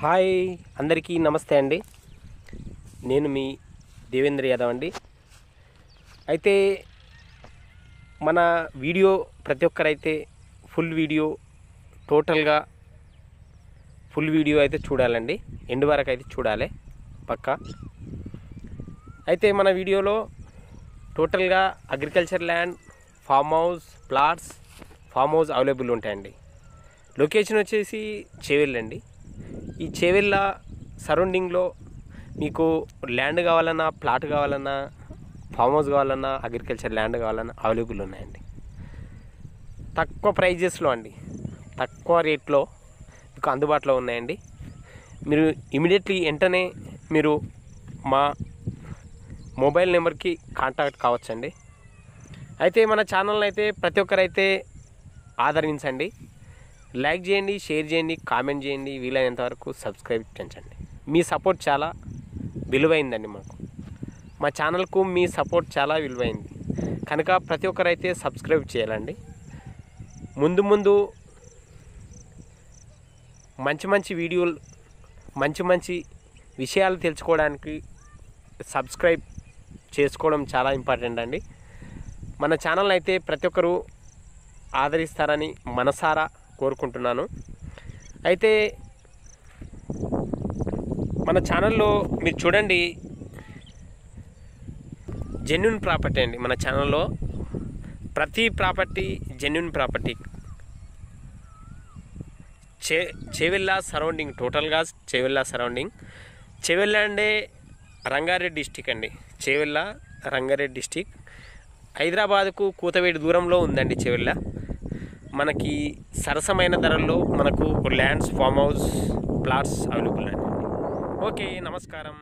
Hi అందరికీ నమస్తే అండి. నేను మీ దేవేంద్ర యాదవ్ అండి. అయితే మన వీడియో ప్రతి ఒక్కరైతే ఫుల్ వీడియో అయితే చూడాలండి. ఎండ్ వరకు అయితే చూడాలి పక్కా. అయితే మన వీడియోలో టోటల్గా agriculture land, farm house, plots, farm house available ఉంటాయండి. లొకేషన్ వచ్చేసి చేవెళ్ళ అండి. ఈ చేవెళ్ళ సరౌండింగ్లో మీకు ల్యాండ్ కావాలన్నా, ప్లాట్ కావాలన్నా, ఫామ్ హౌస్ కావాలన్నా, అగ్రికల్చర్ ల్యాండ్ కావాలన్నా అవైలబుల్ ఉన్నాయండి. తక్కువ ప్రైజెస్లో అండి, తక్కువ రేట్లో మీకు అందుబాటులో ఉన్నాయండి. మీరు ఇమీడియట్లీ వెంటనే మీరు మా మొబైల్ నెంబర్కి కాంటాక్ట్ కావచ్చండి. అయితే మన ఛానల్ని అయితే ప్రతి ఒక్కరైతే ఆదరించండి. లైక్ చేయండి, షేర్ చేయండి, కామెంట్ చేయండి, వీలైనంత వరకు సబ్స్క్రైబ్ చేయండి. మీ సపోర్ట్ చాలా విలువైందండి. మా ఛానల్కు మీ సపోర్ట్ చాలా విలువైంది కనుక ప్రతి ఒక్కరైతే సబ్స్క్రైబ్ చేయాలండి. ముందు మంచి వీడియోలు, మంచి విషయాలు తెలుసుకోవడానికి సబ్స్క్రైబ్ చేసుకోవడం చాలా ఇంపార్టెంట్ అండి. మన ఛానల్ అయితే ప్రతి ఒక్కరూ ఆదరిస్తారని మనసారా కోరుకుంటున్నాను. అయితే మన ఛానల్లో మీరు చూడండి, జెన్యూన్ ప్రాపర్టీ అండి. మన ఛానల్లో ప్రతి property genuine property. Chevella surrounding, టోటల్గా చేవెళ్ళ సరౌండింగ్. చేవెళ్ళ అంటే రంగారెడ్డి డిస్టిక్ అండి. చేవెళ్ళ రంగారెడ్డి డిస్టిక్. హైదరాబాద్కు కూతవేడి దూరంలో ఉందండి చేవెళ్ళ. మనకి సరసమైన ధరల్లో మనకు lands, farm house, plots available అండి. ఓకే, నమస్కారం.